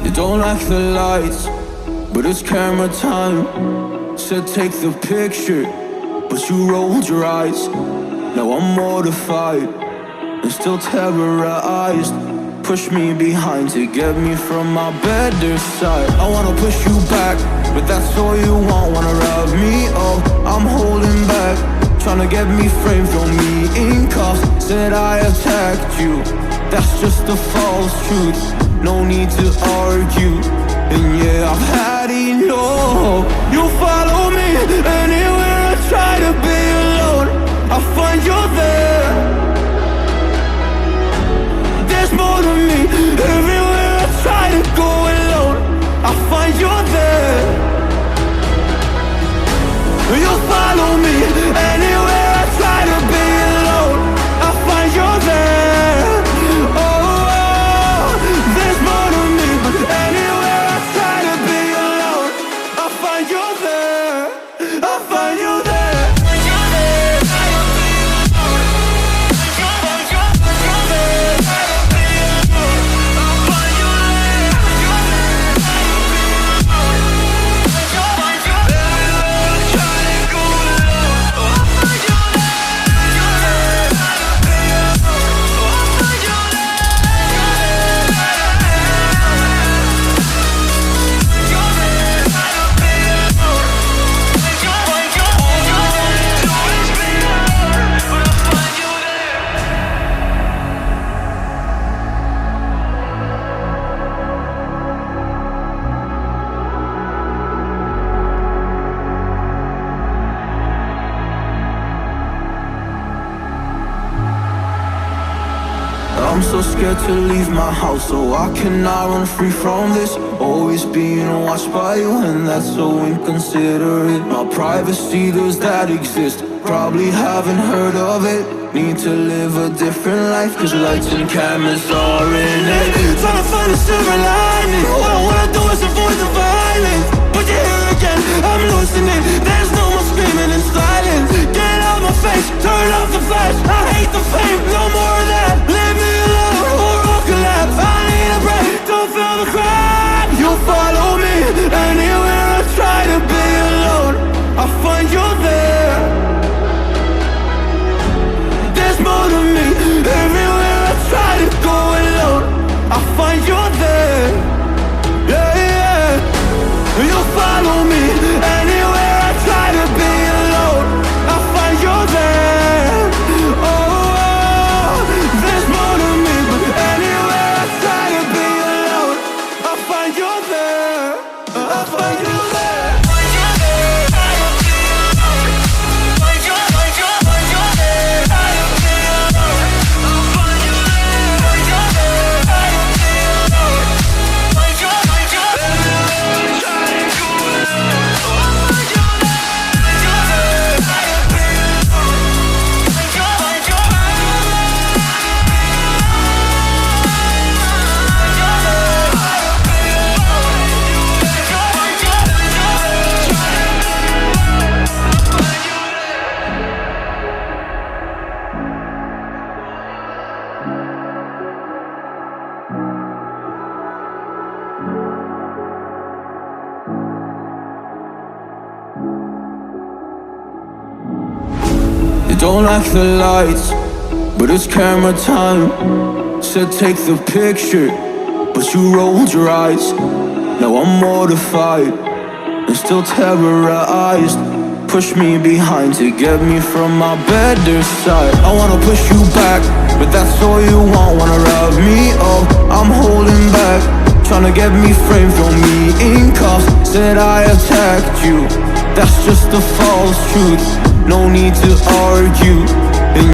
You don't like the lights, but it's camera time. Said take the picture, but you rolled your eyes. Now I'm mortified and still terrorized. Push me behind to get me from my better side. I wanna push you back, but that's all you want. Wanna rub me up, I'm holding back. Tryna get me framed, throw me in cuffs. Said I attacked you, that's just a false truth. No need to argue, and yeah, I've had enough. You follow me anywhere I try to be alone, I find you there. There's more to me, everywhere I try to go alone, I find you there. You follow me anywhere I try to be alone, I find you there. Oh, there's more to me, but anywhere I try to be alone, I find you there. I find you there. I'm so scared to leave my house, so I cannot run free from this. Always being watched by you, and that's so inconsiderate. My privacy, does that exist? Probably haven't heard of it. Need to live a different life, cause lights and cameras are in it. Trying to find a silver lining, all I wanna do is avoid the violence. But you're here again, I'm losing it. There's no more screaming in silence. Get out my face, turn off the flash. I hate the fame, no more of that. Leave me alone, or I'll collapse. I need a break, don't feel the crack. You follow me anywhere I try to be alone, I find you there. There's more to me, everywhere I try to go alone, I find you there. Yeah, yeah. You follow me anywhere I try to be alone, I find you there. Oh, there's more to me, but anywhere I try to be alone, I find you there. I find you there. Don't like the lights, but it's camera time. Said take the picture, but you rolled your eyes. Now I'm mortified and still terrorized. Push me behind to get me from my better side. I wanna push you back, but that's all you want. Wanna rub me up, I'm holding back. Tryna get me framed, throw me in cuffs. Said I attacked you, that's just a false truth. No need to argue,